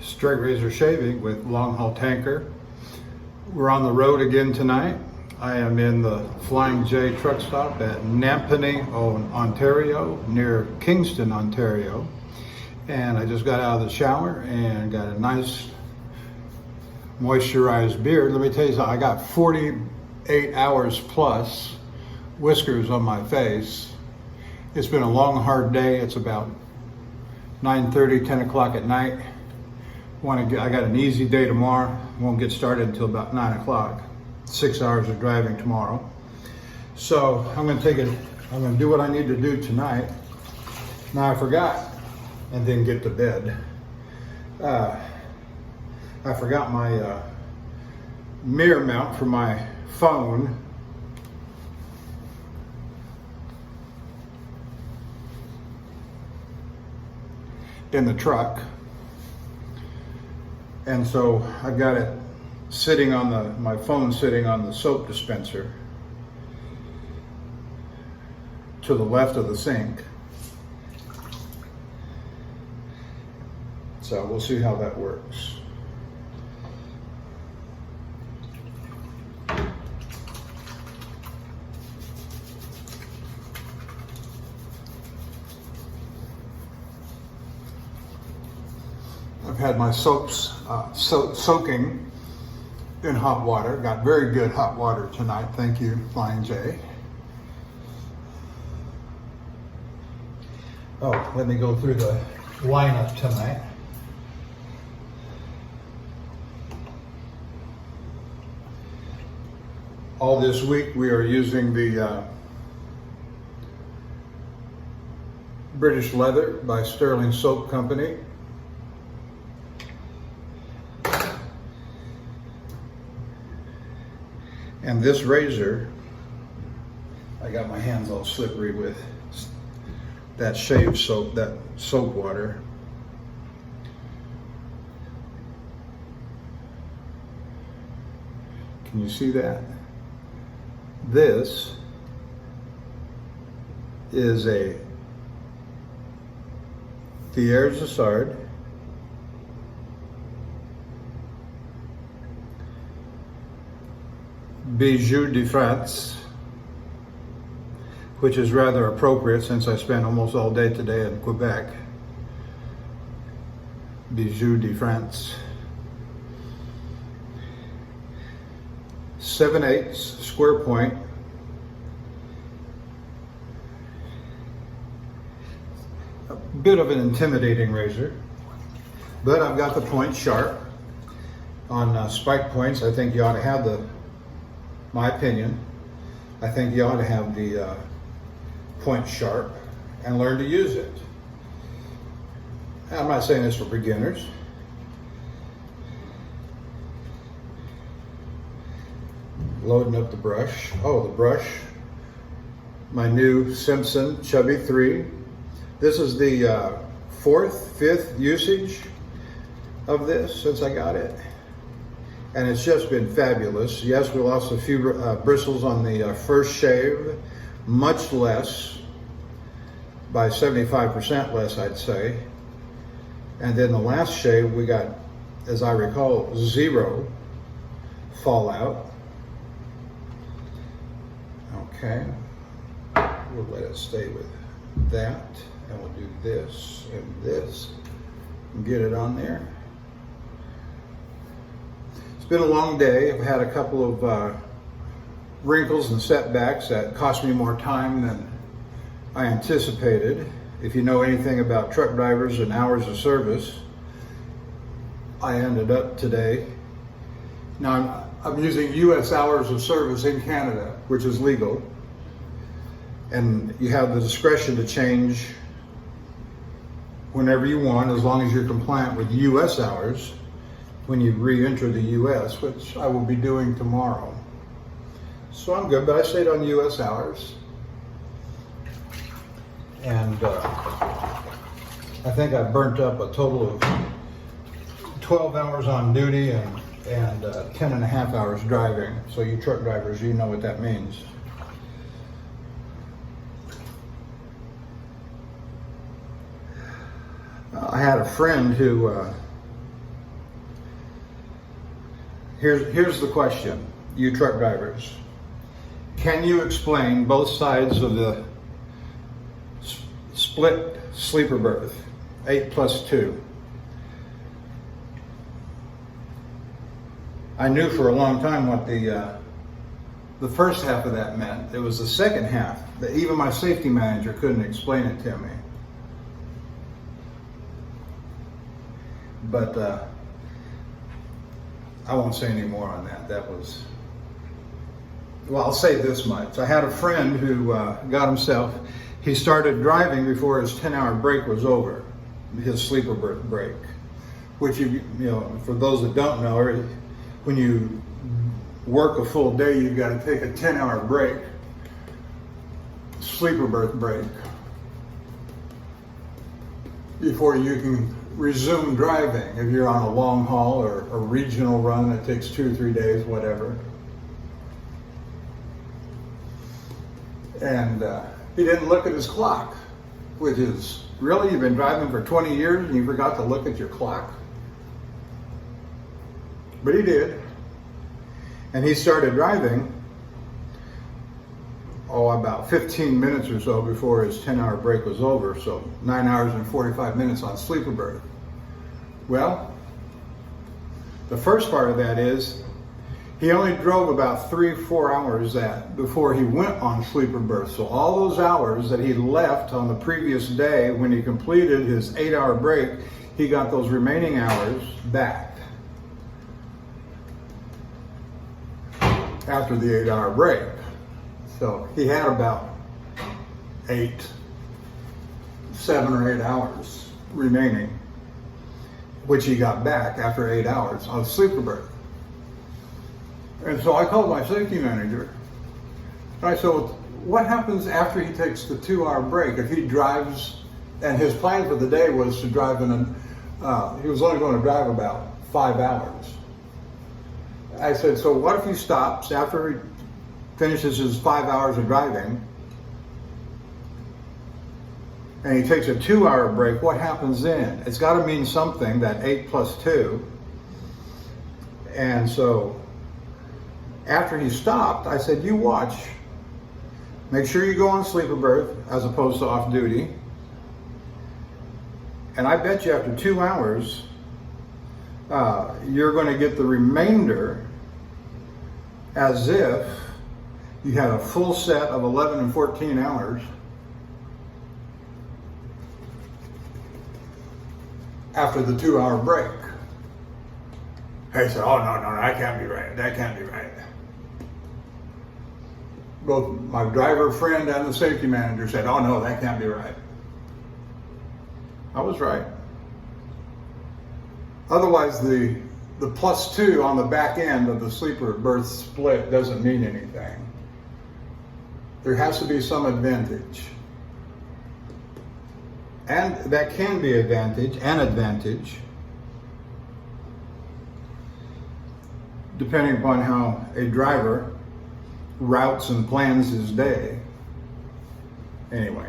Straight razor shaving with Longhaultanker. We're on the road again tonight. I am in the Flying J truck stop at Nampany, Ontario, near Kingston, Ontario. And I just got out of the shower and got a nice moisturized beard. Let me tell you something, I got 48 hours plus whiskers on my face. It's been a long, hard day. It's about 9:30, 10 o'clock at night. I got an easy day tomorrow. Won't get started until about 9 o'clock. 6 hours of driving tomorrow. So I'm gonna do what I need to do tonight. Now I forgot, and then get to bed. I forgot my mirror mount for my phone. In the truck. And so I've got it sitting on my phone sitting on the soap dispenser to the left of the sink. So we'll see how that works. I've had my soaps soaking in hot water. Got very good hot water tonight. Thank you, Flying J. Oh, let me go through the lineup tonight. All this week we are using the British Leather by Sterling Soap Company. And this razor, I got my hands all slippery with that shave soap, that soap water. Can you see that? This is a Thiers Issard Bijou de France, which is rather appropriate since I spent almost all day today in Quebec. Bijou de France. 7/8 square point. A bit of an intimidating razor, but I've got the point sharp. On spike points, I think you ought to have my opinion, I think you ought to have the point sharp and learn to use it. I'm not saying this for beginners. Loading up the brush. Oh, the brush. My new Simpson Chubby 3. This is the fifth usage of this since I got it. And it's just been fabulous. Yes, we lost a few bristles on the first shave, much less, by 75% less, I'd say. And then the last shave, we got, as I recall, 0 fallout. Okay, we'll let it stay with that, and we'll do this and this, and get it on there. It's been a long day. I've had a couple of wrinkles and setbacks that cost me more time than I anticipated. If you know anything about truck drivers and hours of service, I ended up today. Now I'm using US hours of service in Canada, which is legal. And you have the discretion to change whenever you want, as long as you're compliant with US hours when you re-enter the US, which I will be doing tomorrow. So I'm good, but I stayed on US hours. And I think I burnt up a total of 12 hours on duty and 10 and a half hours driving. So you truck drivers, you know what that means. I had a friend who Here's the question, you truck drivers. Can you explain both sides of the split sleeper berth, 8+2? I knew for a long time what the first half of that meant. It was the second half that even my safety manager couldn't explain it to me. But I won't say any more on that. That was, well, I'll say this much. I had a friend who got himself, he started driving before his 10-hour break was over, his sleeper berth break, which, you know, for those that don't know, when you work a full day, you've got to take a 10-hour break, sleeper berth break, before you can resume driving. If you're on a long haul or a regional run that takes 2 or 3 days, whatever. And he didn't look at his clock, which is, really, you've been driving for 20 years and you forgot to look at your clock? But he did. And he started driving, about 15 minutes or so before his 10-hour break was over, so 9 hours and 45 minutes on sleeper berth. Well, the first part of that is, he only drove about 3-4 hours before he went on sleeper berth. So all those hours that he left on the previous day when he completed his 8-hour break, he got those remaining hours back after the 8-hour break. So he had about 7 or 8 hours remaining, which he got back after 8 hours on sleeper berth. And so I called my safety manager, and I said, well, what happens after he takes the 2-hour break? If he drives, and his plan for the day was to drive he was only going to drive about 5 hours. I said, so what if he stops after he finishes his 5 hours of driving, and he takes a 2-hour break? What happens then? It's got to mean something, that 8+2. And so after he stopped, I said, you watch. Make sure you go on sleeper berth as opposed to off duty. And I bet you after 2 hours, you're going to get the remainder as if you had a full set of 11 and 14 hours after the 2-hour break. I said, oh, no, that can't be right. That can't be right. Both my driver friend and the safety manager said, oh, no, that can't be right. I was right. Otherwise, the +2 on the back end of the sleeper berth split doesn't mean anything. There has to be some advantage. And that can be an advantage, depending upon how a driver routes and plans his day. Anyway.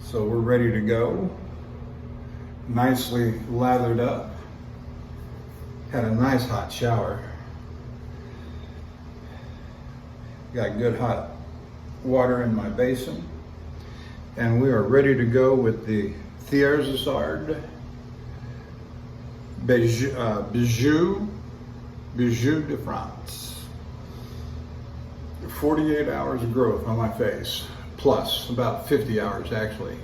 So we're ready to go. Nicely lathered up. Had a nice hot shower. Got good hot water in my basin. And we are ready to go with the Thiers Issard Bijou de France. 48 hours of growth on my face, plus about 50 hours actually.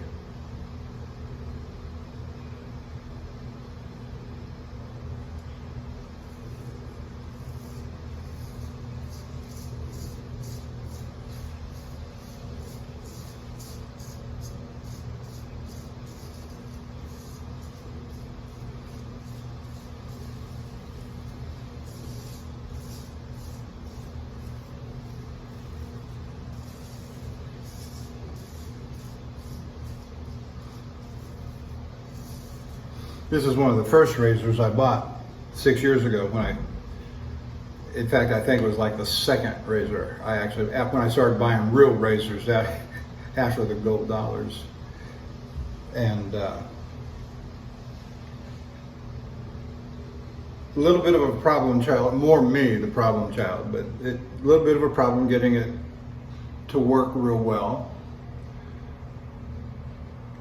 This is one of the first razors I bought 6 years ago in fact, I think it was like the second razor when I started buying real razors after the gold dollars. And a little bit of a problem child, more me, the problem child, but a little bit of a problem getting it to work real well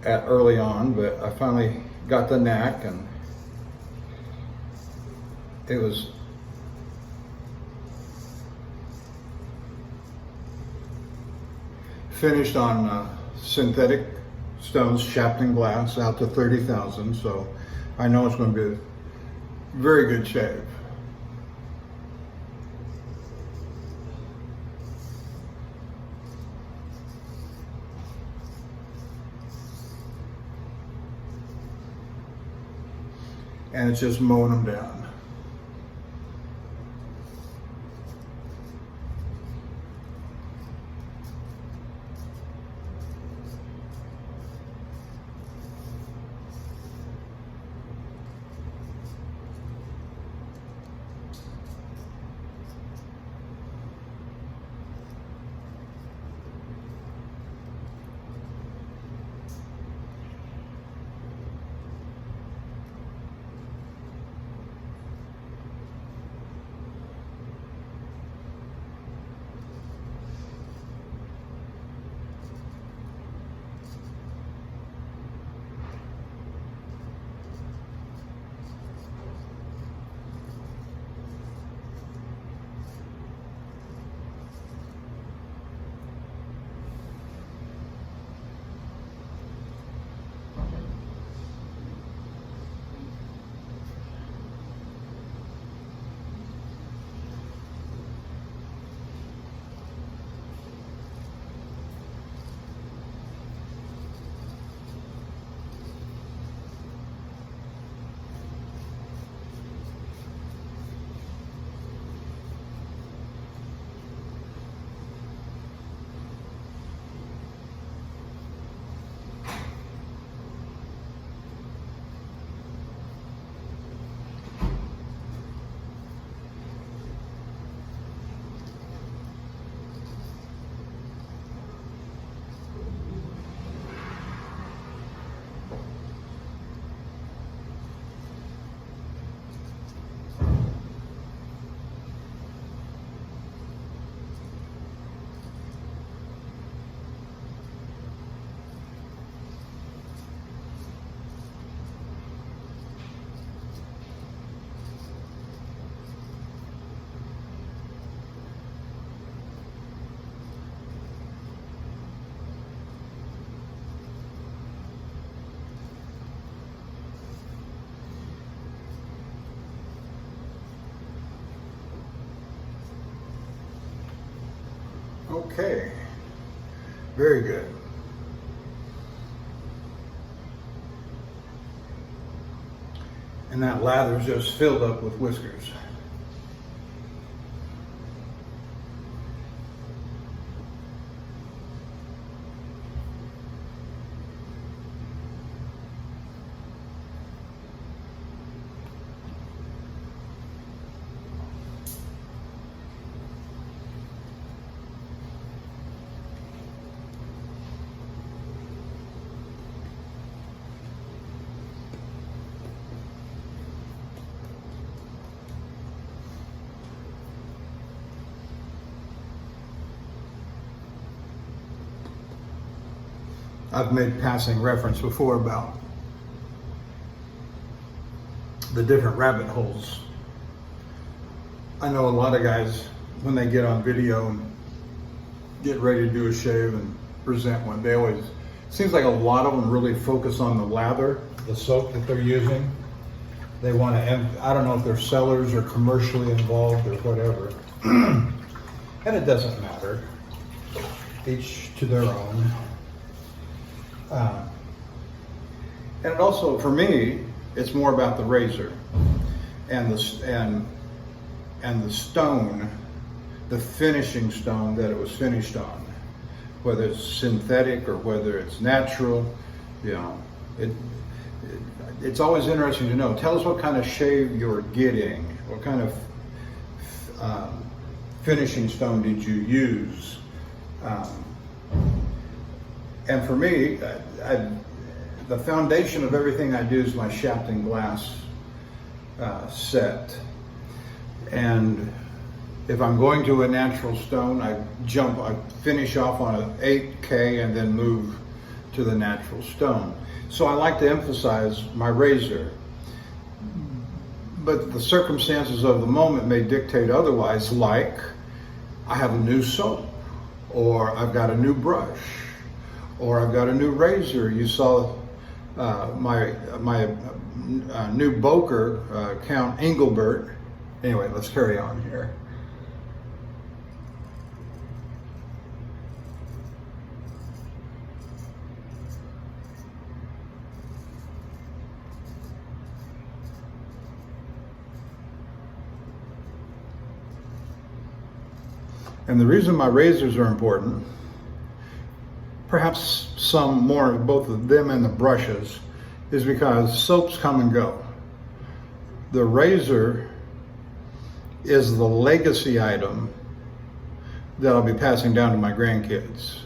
early on, but I finally got the knack, and it was finished on synthetic stones, shafting glass out to 30,000, so I know it's going to be a very good shave. And it's just mowing them down. Okay, very good. And that lather's just filled up with whiskers. I've made passing reference before about the different rabbit holes. I know a lot of guys, when they get on video and get ready to do a shave and present one, they always, it seems like a lot of them really focus on the lather, the soap that they're using. They want to, I don't know if they're sellers or commercially involved or whatever. And it doesn't matter, each to their own. And it also, for me, it's more about the razor and the stone, the finishing stone that it was finished on, whether it's synthetic or whether it's natural. You know, it's always interesting to know. Tell us what kind of shave you're getting. What kind of finishing stone did you use? And for me, the foundation of everything I do is my shafting glass set. And if I'm going to a natural stone, I finish off on an 8K and then move to the natural stone. So I like to emphasize my razor, but the circumstances of the moment may dictate otherwise, like I have a new soap, or I've got a new brush, or I've got a new razor. You saw my new Boker, Count Engelbert. Anyway, let's carry on here. And the reason my razors are important, perhaps some more, both of them and the brushes, is because soaps come and go. The razor is the legacy item that I'll be passing down to my grandkids.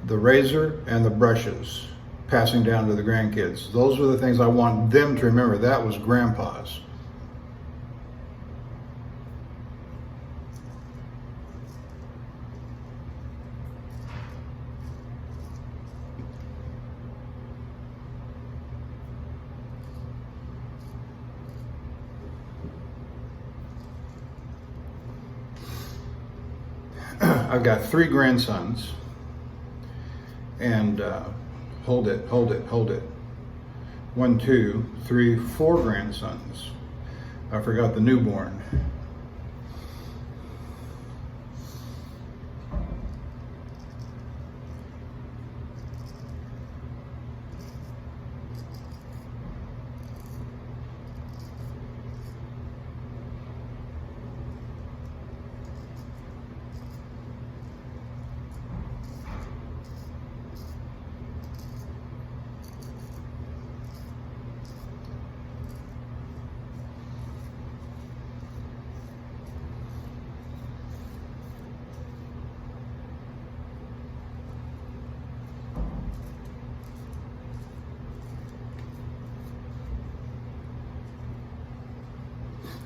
The razor and the brushes passing down to the grandkids. Those are the things I want them to remember. That was Grandpa's. I've got 3 grandsons, and hold it. 1, 2, 3, 4 grandsons. I forgot the newborn.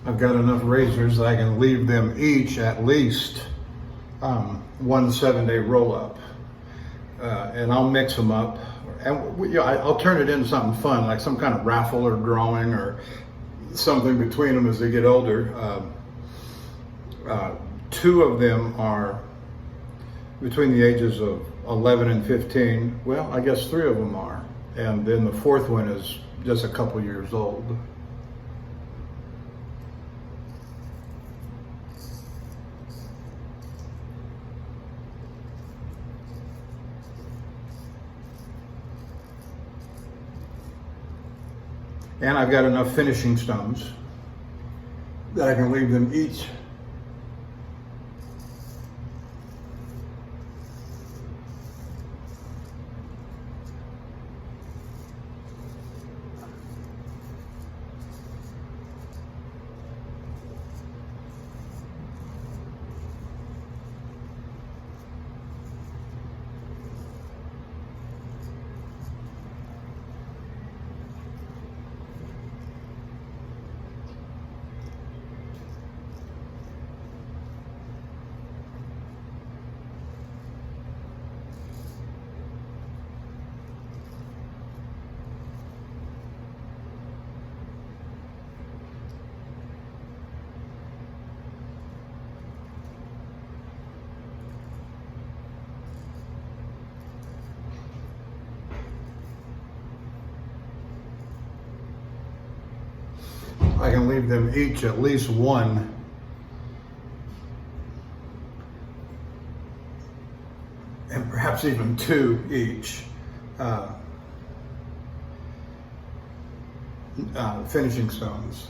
I've got enough razors that I can leave them each at least 1 7-day roll-up, and I'll mix them up, and I'll turn it into something fun, like some kind of raffle or drawing or something between them as they get older. 2 of them are between the ages of 11 and 15. Well, I guess 3 of them are, and then the 4th one is just a couple years old. And I've got enough finishing stones that I can leave them each I can leave them each at least 1 and perhaps even 2 each finishing stones.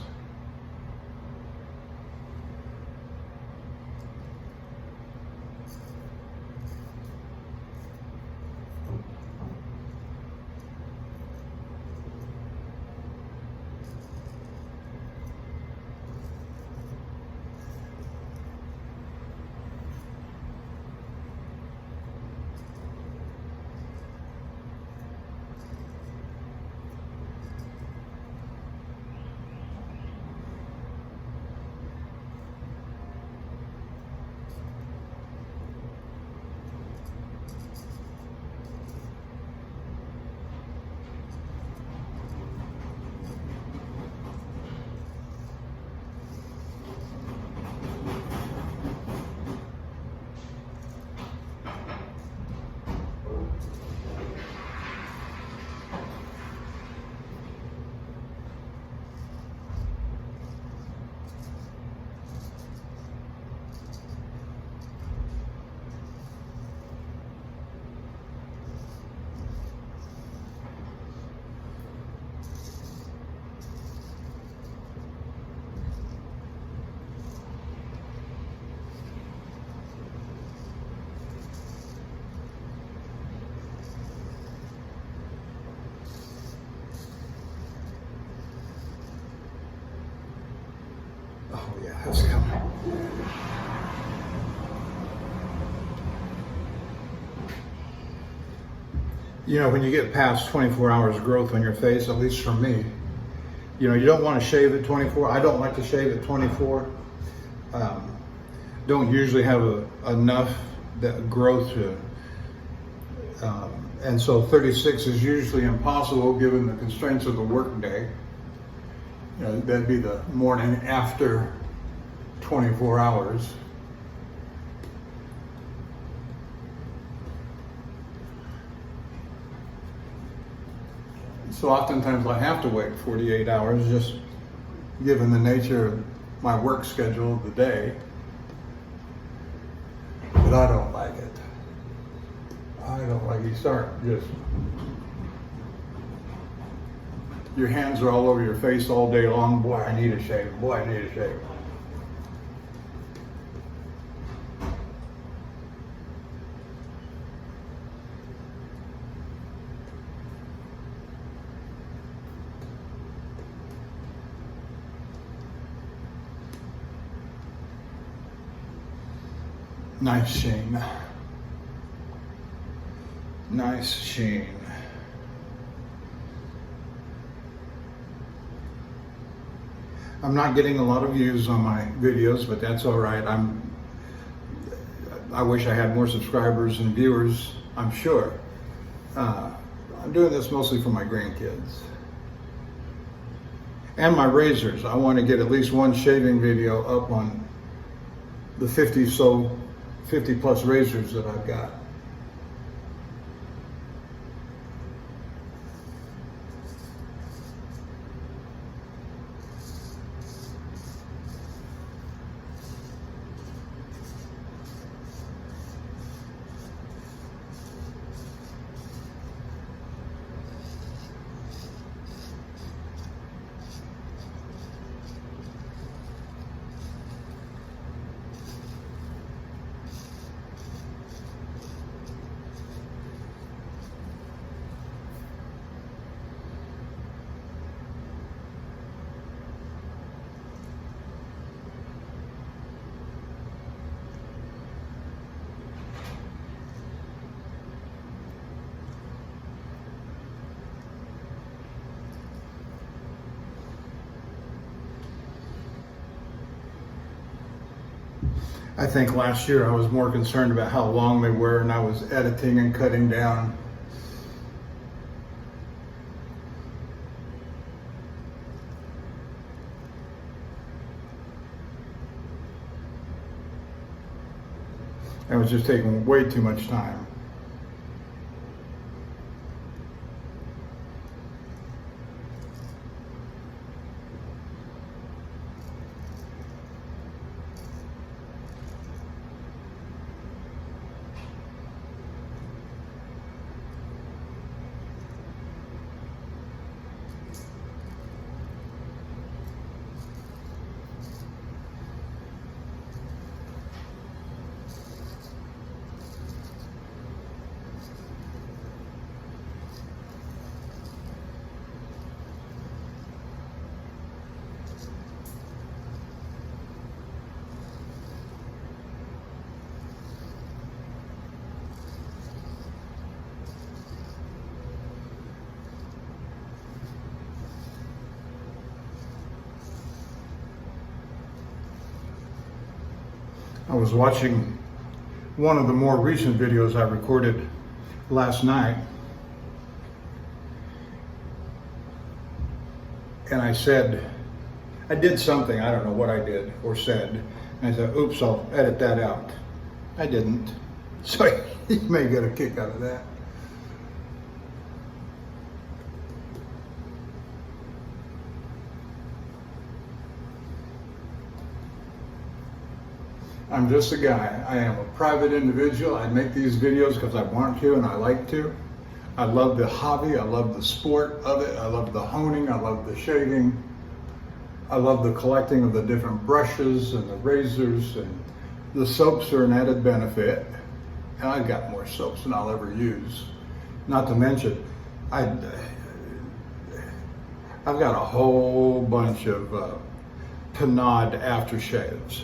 Oh yeah, that's coming. You know, when you get past 24 hours growth on your face, at least for me, you know, you don't want to shave at 24. I don't like to shave at 24. Don't usually have enough that growth to, and so 36 is usually impossible given the constraints of the work day. You know, that'd be the morning after 24 hours. So oftentimes I have to wait 48 hours just given the nature of my work schedule of the day. But I don't like it. I don't like Issard. Just your hands are all over your face all day long. Boy, I need a shave. Boy, I need a shave. Nice sheen. Nice sheen. I'm not getting a lot of views on my videos, but that's all right. I wish I had more subscribers and viewers, I'm sure. I'm doing this mostly for my grandkids. And my razors. I want to get at least one shaving video up on the 50 plus razors that I've got. I think last year I was more concerned about how long they were, and I was editing and cutting down. It was just taking way too much time. I was watching one of the more recent videos I recorded last night, and I said, I did something, I don't know what I did or said, and I said, oops, I'll edit that out. I didn't. So you may get a kick out of that. I'm just a guy. I am a private individual. I make these videos because I want to and I like to. I love the hobby. I love the sport of it. I love the honing. I love the shaving. I love the collecting of the different brushes and the razors, and the soaps are an added benefit. And I've got more soaps than I'll ever use. Not to mention, I've got a whole bunch of Penod aftershaves.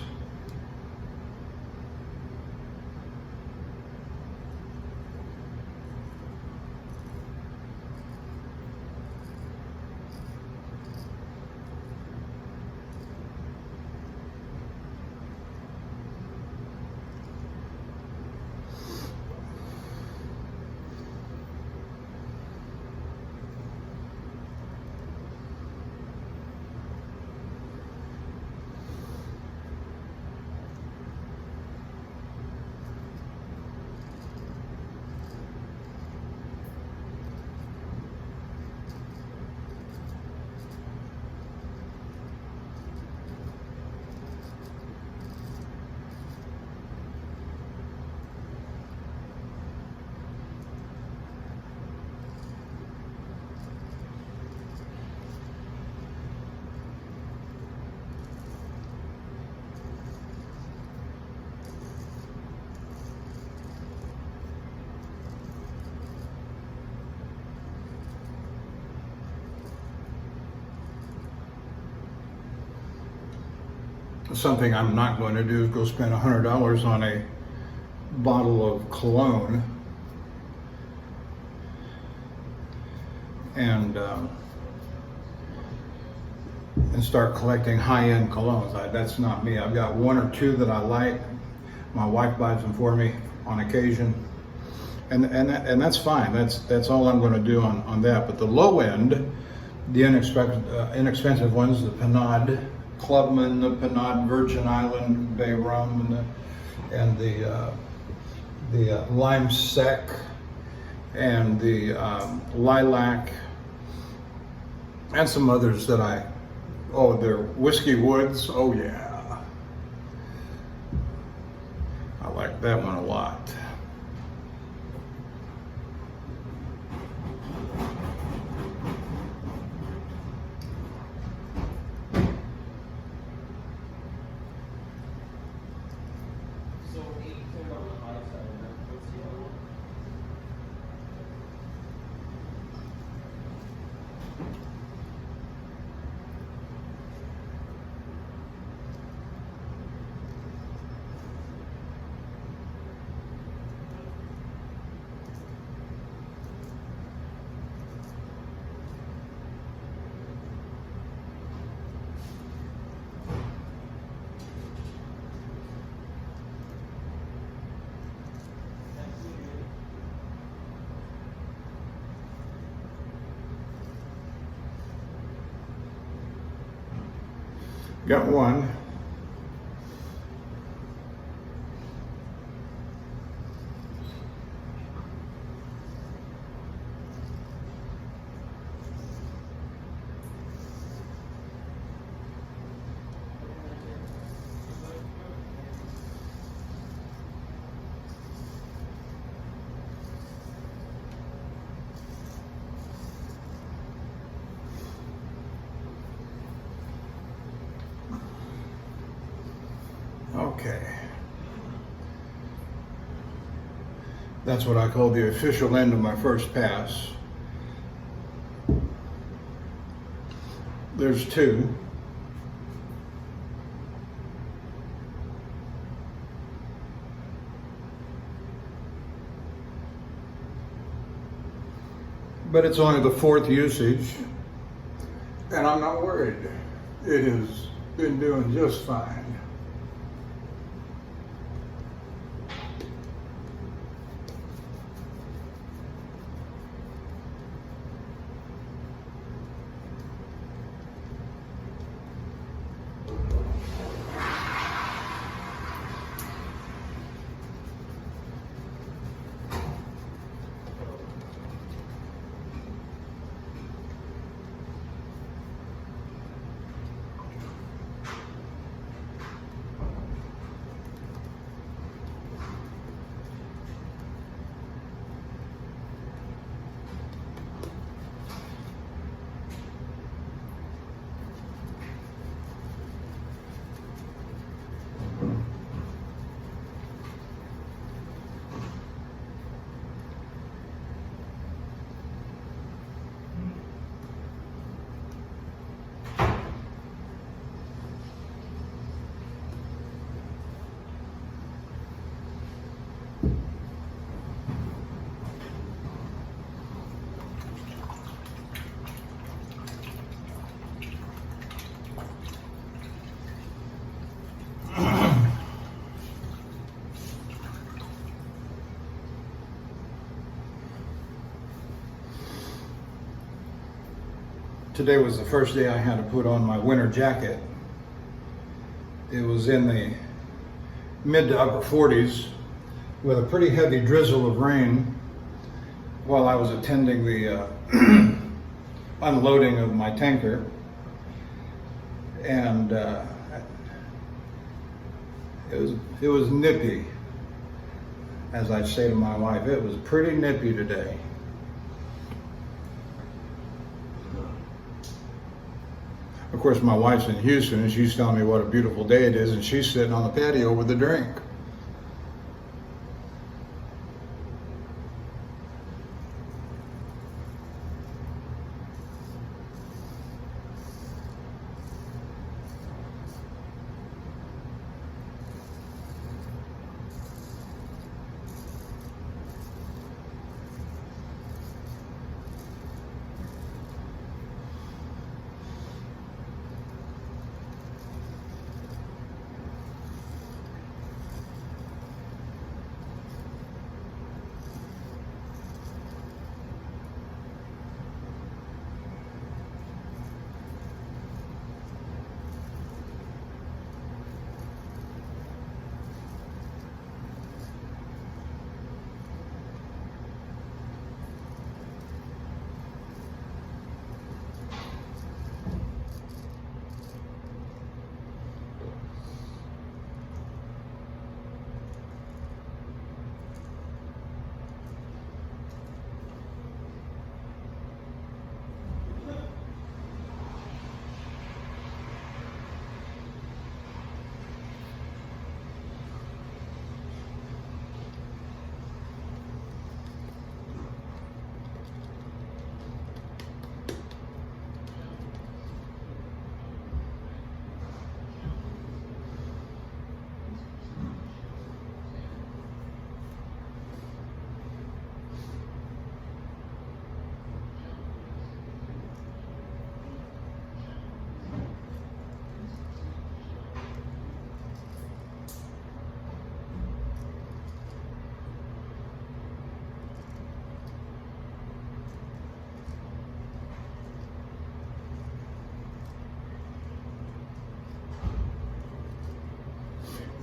Something I'm not going to do is go spend $100 on a bottle of cologne and start collecting high-end colognes. That's not me. I've got one or two that I like. My wife buys them for me on occasion, and that's fine. That's all I'm going to do on that. But the low end, the inexpensive ones, the Penod Clubman, the Penod Virgin Island Bay Rum, and the Lime Sec, and the Lilac, and some others that they're Whiskey Woods. Oh yeah, I like that one a lot. Got one. Okay. That's what I call the official end of my first pass. There's two. But it's only the fourth usage, and I'm not worried. It has been doing just fine. Today was the first day I had to put on my winter jacket. It was in the mid to upper 40s with a pretty heavy drizzle of rain while I was attending the unloading of my tanker. And it was nippy. As I say to my wife, it was pretty nippy today. Of course, my wife's in Houston and she's telling me what a beautiful day it is, and she's sitting on the patio with a drink.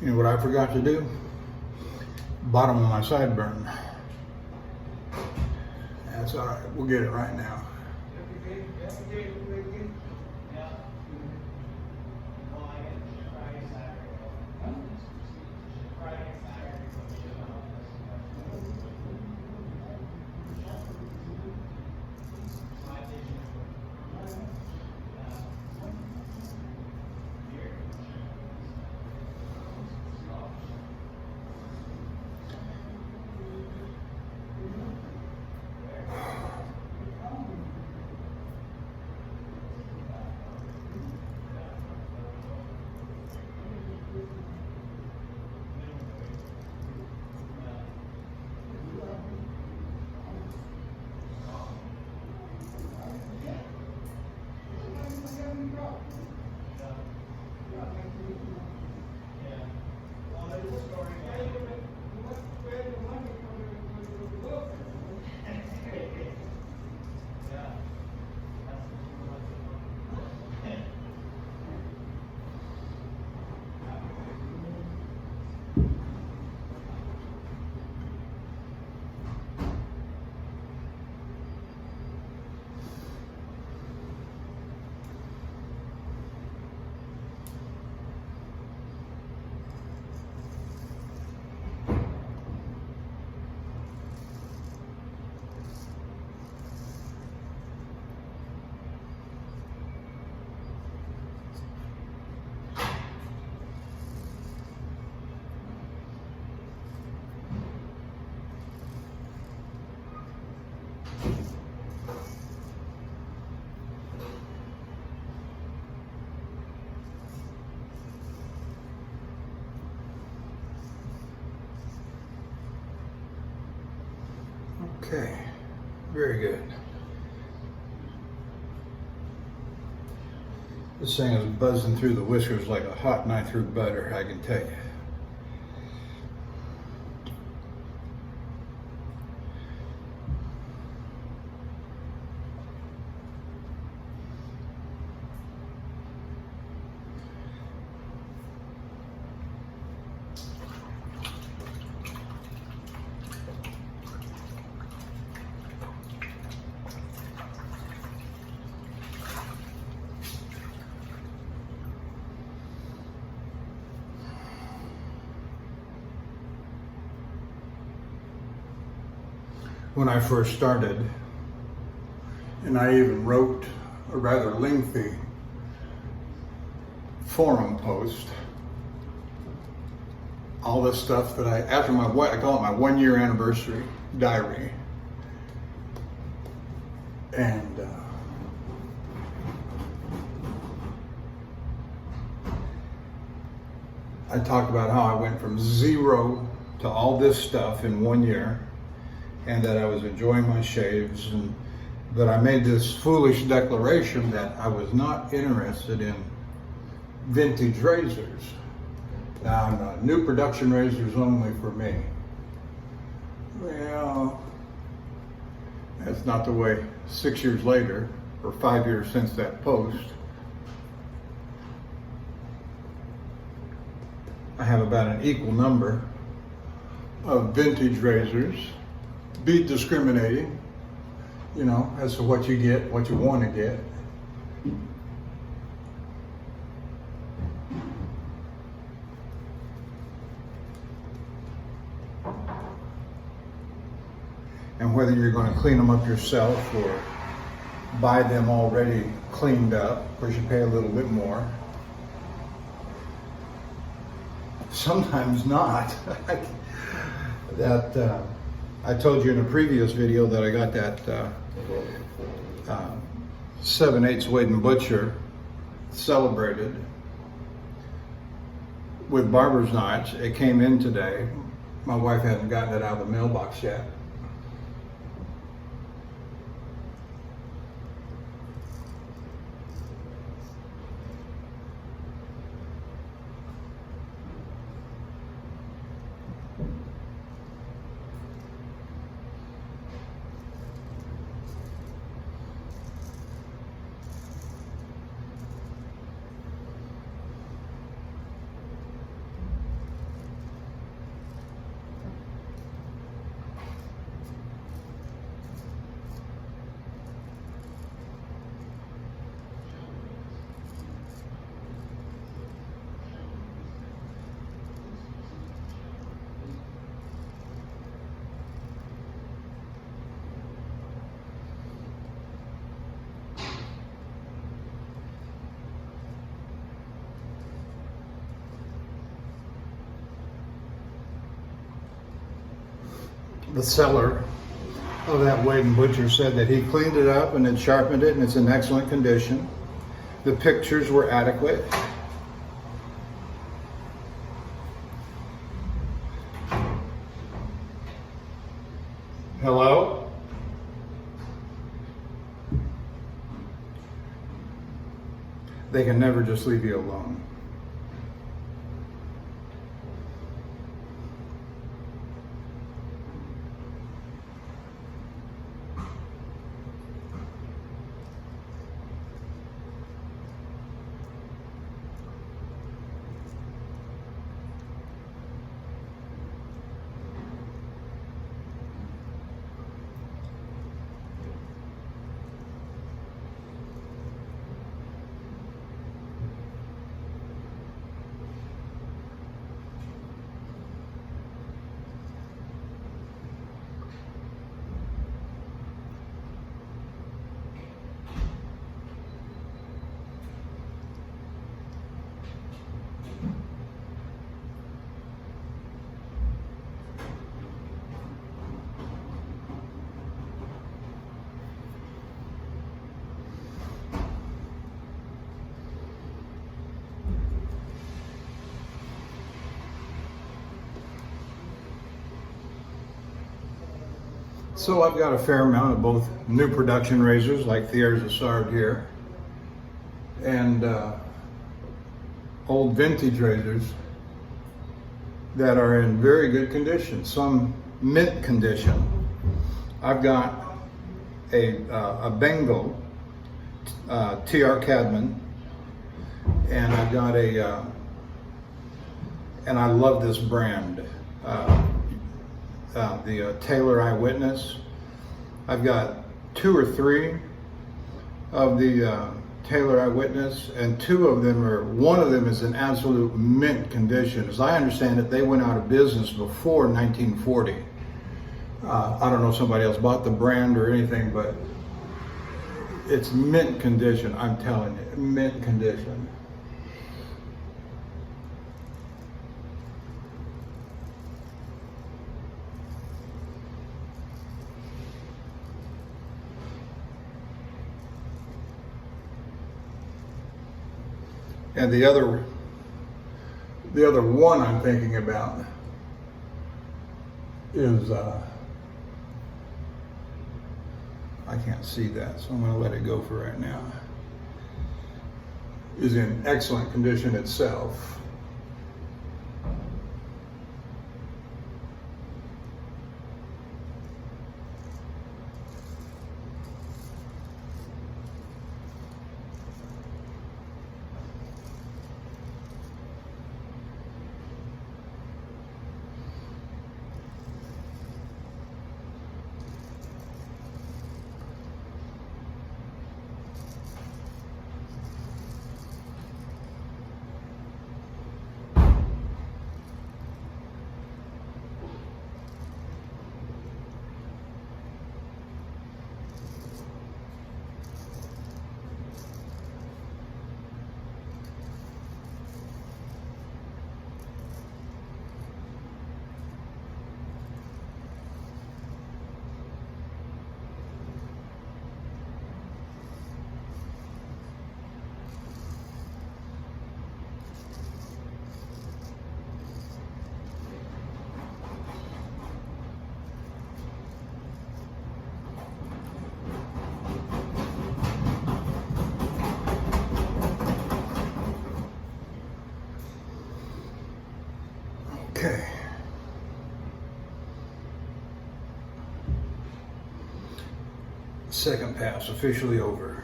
You know what I forgot to do? Bottom of my sideburn. That's all right. We'll get it right now. Okay, very good. This thing is buzzing through the whiskers like a hot knife through butter, I can tell you. when I first started, and I even wrote a rather lengthy forum post. All this stuff that after my, I call it my 1-year anniversary diary. And I talked about how I went from 0 to all this stuff in 1 year, and that I was enjoying my shaves, and that I made this foolish declaration that I was not interested in vintage razors. Now, no, new production razors only for me. Well, that's not the way 6 years later, or 5 years since that post, I have about an equal number of vintage razors. Be discriminating, you know, as to what you get, what you want to get. And whether you're going to clean them up yourself or buy them already cleaned up, of course you pay a little bit more. Sometimes not. I told you in a previous video that I got that 7/8 Wade & Butcher celebrated with barber's knives. It came in today. My wife hasn't gotten it out of the mailbox yet. The seller of that Wade & Butcher said that he cleaned it up and had sharpened it and it's in excellent condition. The pictures were adequate. Hello? They can never just leave you alone. So I've got a fair amount of both new production razors like Thiers Issard here and old vintage razors that are in very good condition, some mint condition. I've got a Bengal TR Cadman, and I've got and I love this brand. The Taylor Eyewitness. I've got 2 or 3 of the Taylor Eyewitness, and 2 of them one of them is in absolute mint condition. As I understand it, they went out of business before 1940. I don't know if somebody else bought the brand or anything, but it's mint condition. I'm telling you, mint condition. And the other one I'm thinking about is, I can't see that, so I'm going to let it go for right now, is in excellent condition itself. Okay. Second pass officially over.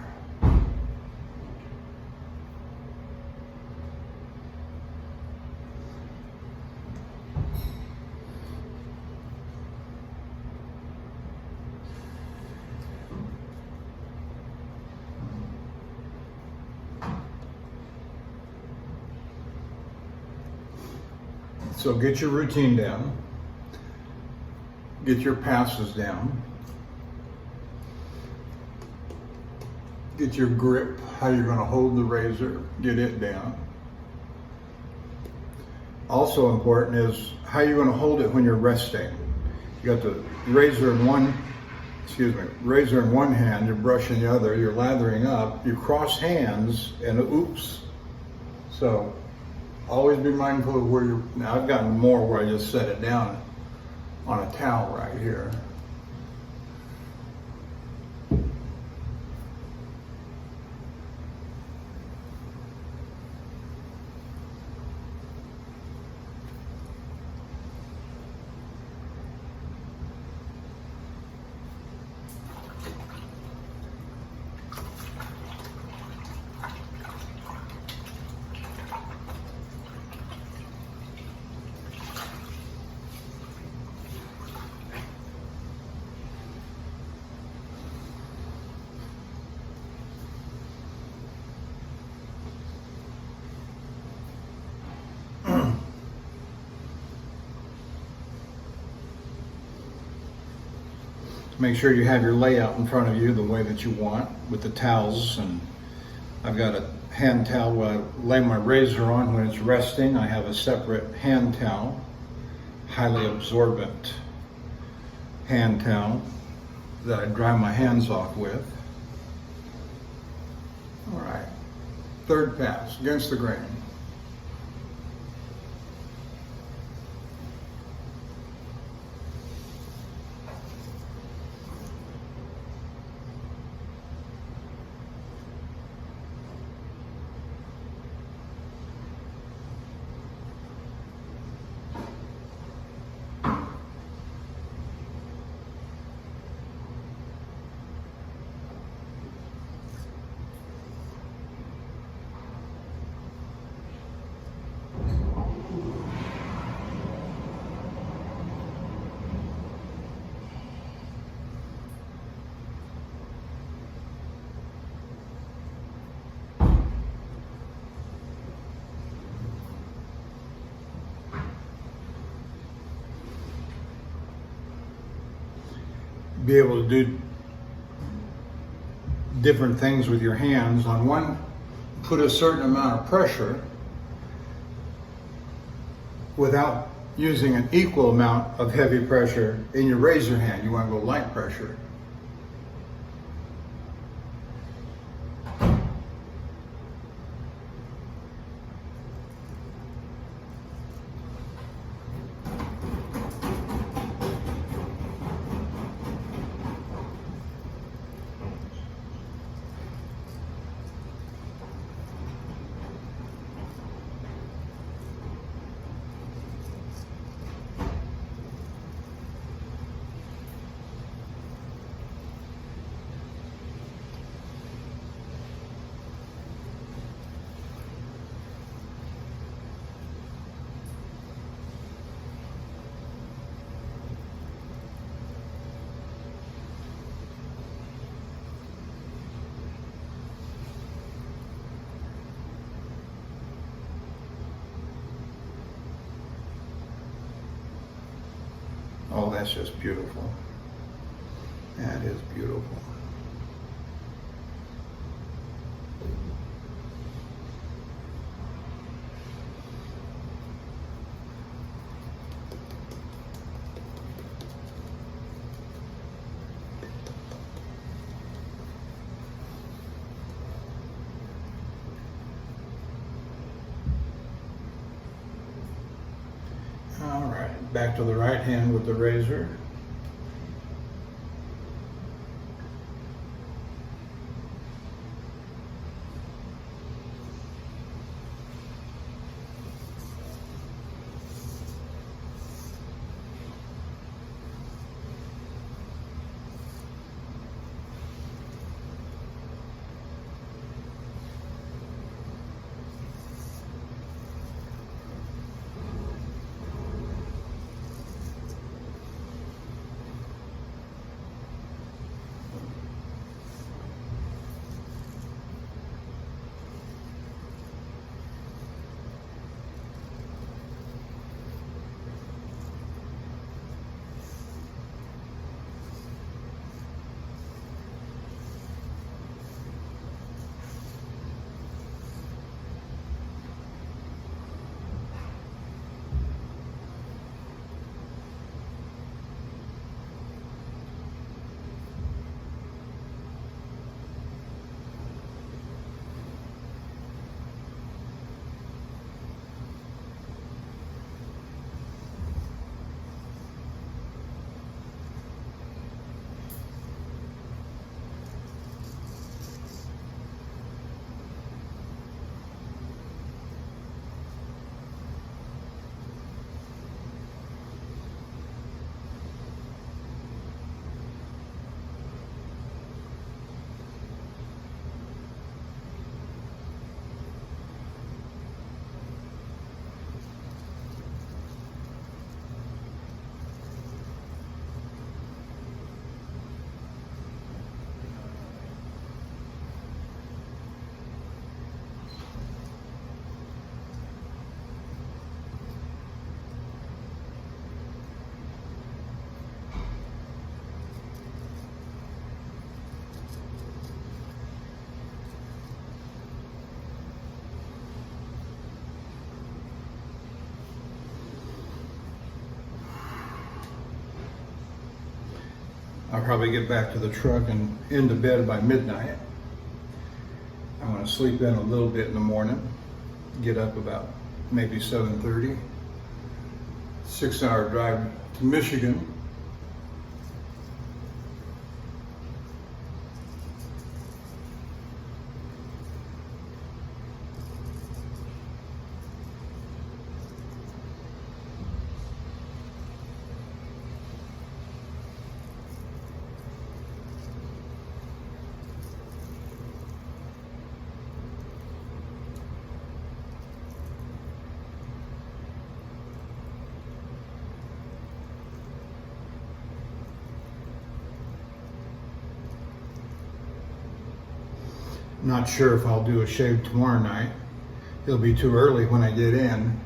So get your routine down, get your passes down, get your grip, how you're going to hold the razor, get it down. Also important is how you're going to hold it when you're resting. You got the razor in one hand, your brush in the other, you're lathering up, you cross hands and oops. So always be mindful of where you're, now I've gotten more where I just set it down on a towel right here. Make sure you have your layout in front of you the way that you want with the towels. And I've got a hand towel where I lay my razor on when it's resting. I have a separate hand towel, highly absorbent hand towel that I dry my hands off with. All right, third pass, against the grain. be able to do different things with your hands. On one, put a certain amount of pressure without using an equal amount of heavy pressure in your razor hand. You want to go light pressure. Oh, that's just beautiful. That is beautiful. All right, back to the right hand with the razor. I'll probably get back to the truck and into bed by midnight. I want to sleep in a little bit in the morning, get up about maybe 7:30. 6-hour drive to Michigan. Not sure if I'll do a shave tomorrow night. It'll be too early when I get in.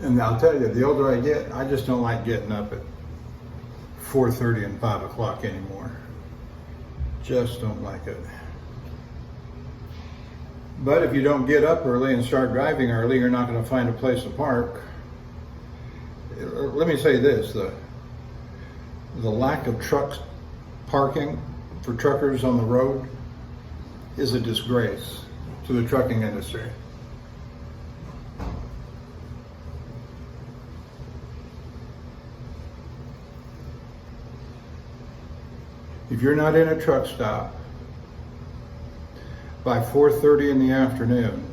And I'll tell you, the older I get, I just don't like getting up at 4:30 and 5 o'clock anymore. Just don't like it. But if you don't get up early and start driving early, you're not going to find a place to park. Let me say this, the lack of truck parking for truckers on the road is a disgrace to the trucking industry. If you're not in a truck stop by 4:30 in the afternoon,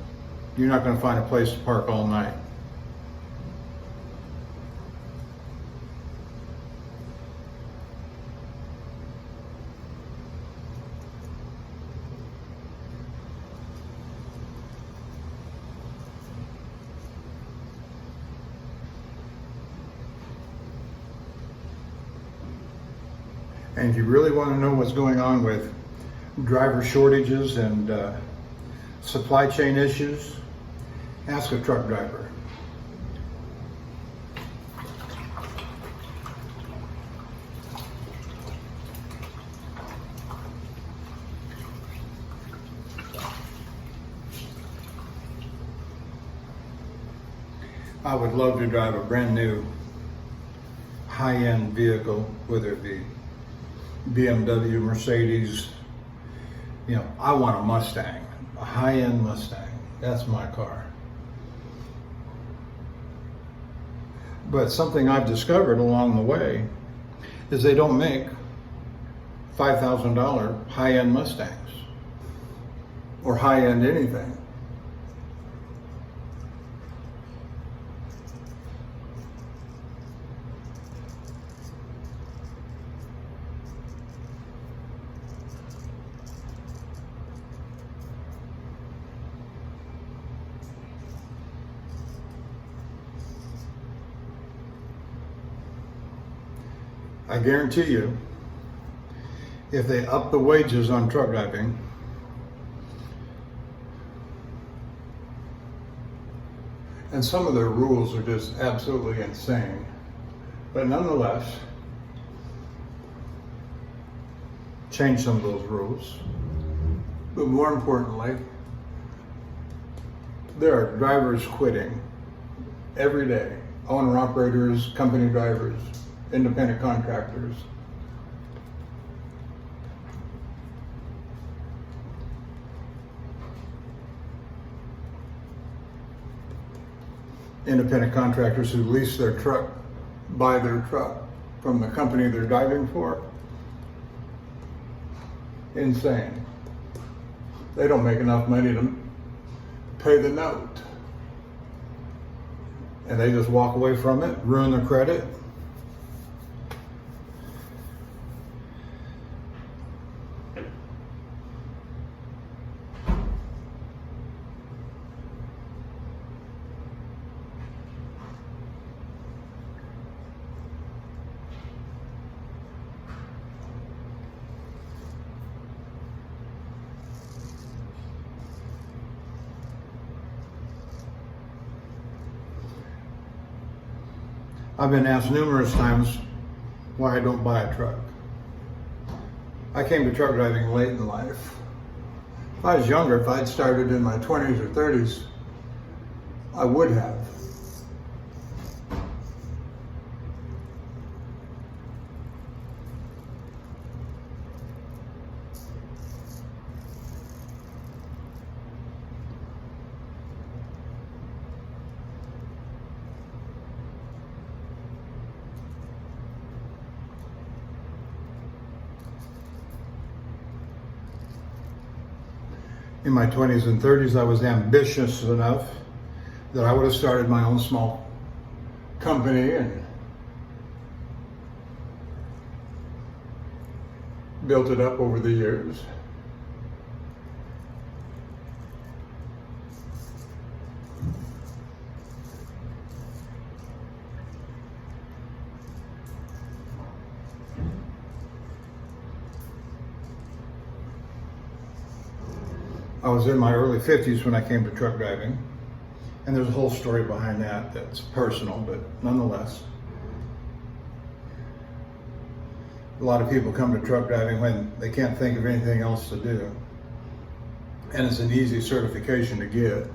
you're not going to find a place to park all night. And if you really want to know what's going on with driver shortages and supply chain issues, ask a truck driver. I would love to drive a brand new high-end vehicle, whether it be BMW, Mercedes. You know, I want a Mustang, a high-end Mustang. That's my car. But something I've discovered along the way is they don't make $5,000 high-end Mustangs or high-end anything. I guarantee you, if they up the wages on truck driving, and some of their rules are just absolutely insane, but nonetheless, change some of those rules. But more importantly, there are drivers quitting every day, owner-operators, company drivers, independent contractors. Independent contractors who lease their truck, buy their truck from the company they're driving for. Insane. They don't make enough money to pay the note. And they just walk away from it, ruin their credit. I've been asked numerous times why I don't buy a truck. I came to truck driving late in life. If I was younger, if I'd started in my 20s or 30s, I would have. In my 20s and 30s, I was ambitious enough that I would have started my own small company and built it up over the years. I was in my early 50s when I came to truck driving, And there's a whole story behind that that's personal, but nonetheless. A lot of people come to truck driving when they can't think of anything else to do. And it's an easy certification to get.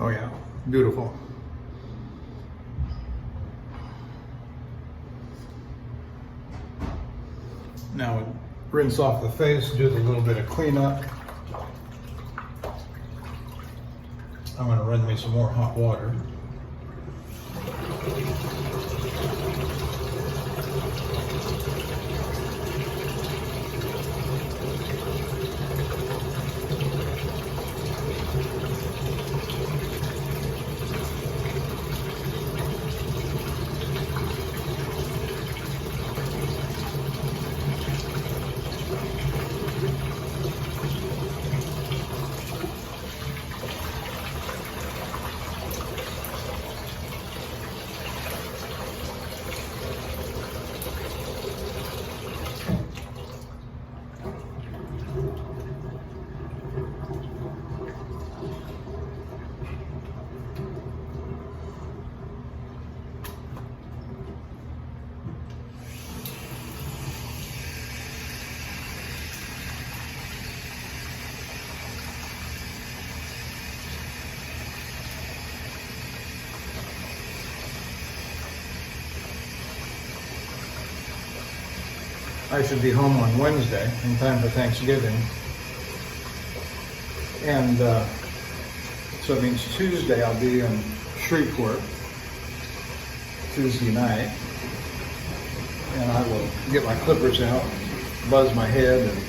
Oh yeah, beautiful. Now rinse off the face, do the little bit of cleanup. I'm going to run me some more hot water. I should be home on Wednesday in time for Thanksgiving. And so it means Tuesday I'll be in Shreveport, Tuesday night. And I will get my clippers out, buzz my head, and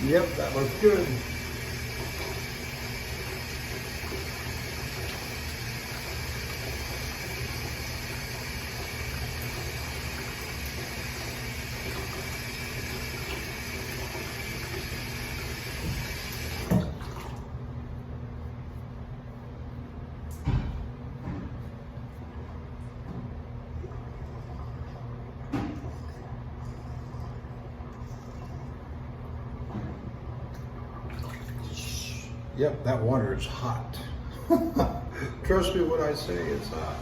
yep, that looks good. Yep, that water is hot. Trust me when I say it's hot.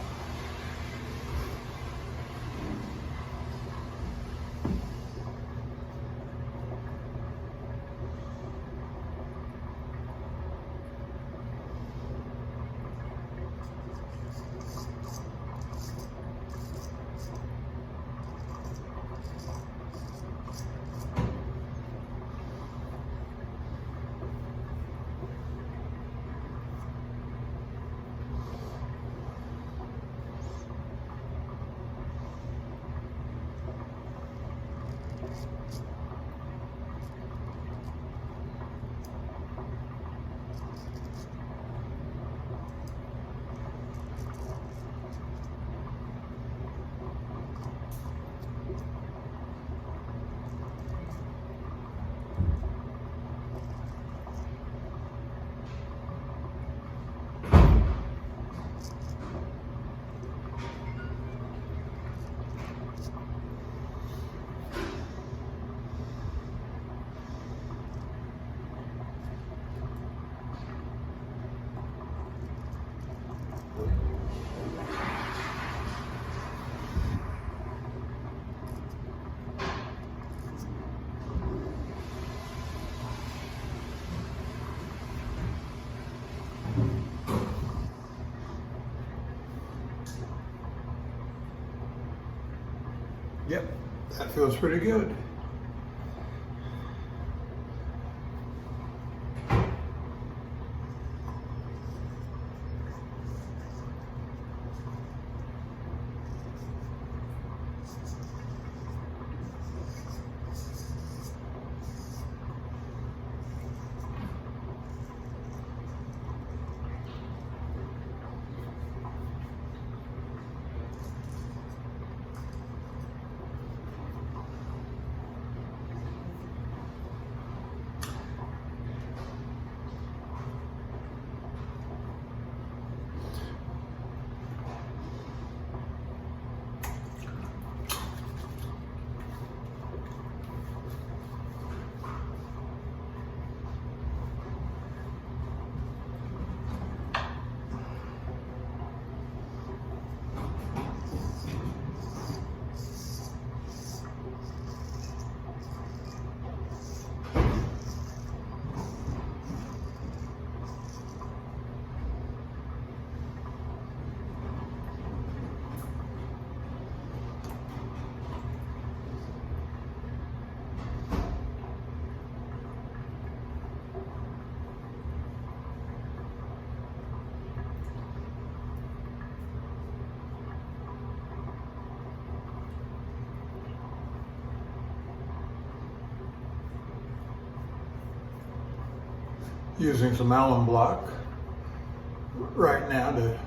Yep, that feels pretty good. Using some alum block right now to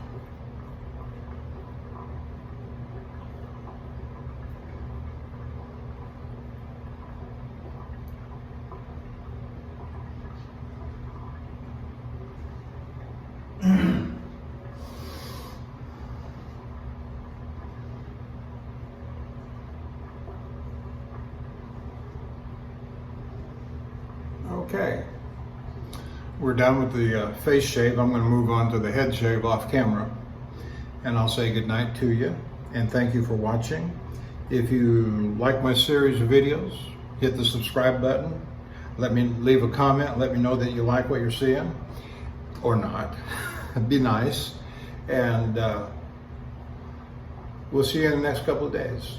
okay. We're done with the face shave. I'm going to move on to the head shave off camera. And I'll say goodnight to you. And thank you for watching. If you like my series of videos, hit the subscribe button. Let me leave a comment. Let me know that you like what you're seeing. Or not. Be nice. And we'll see you in the next couple of days.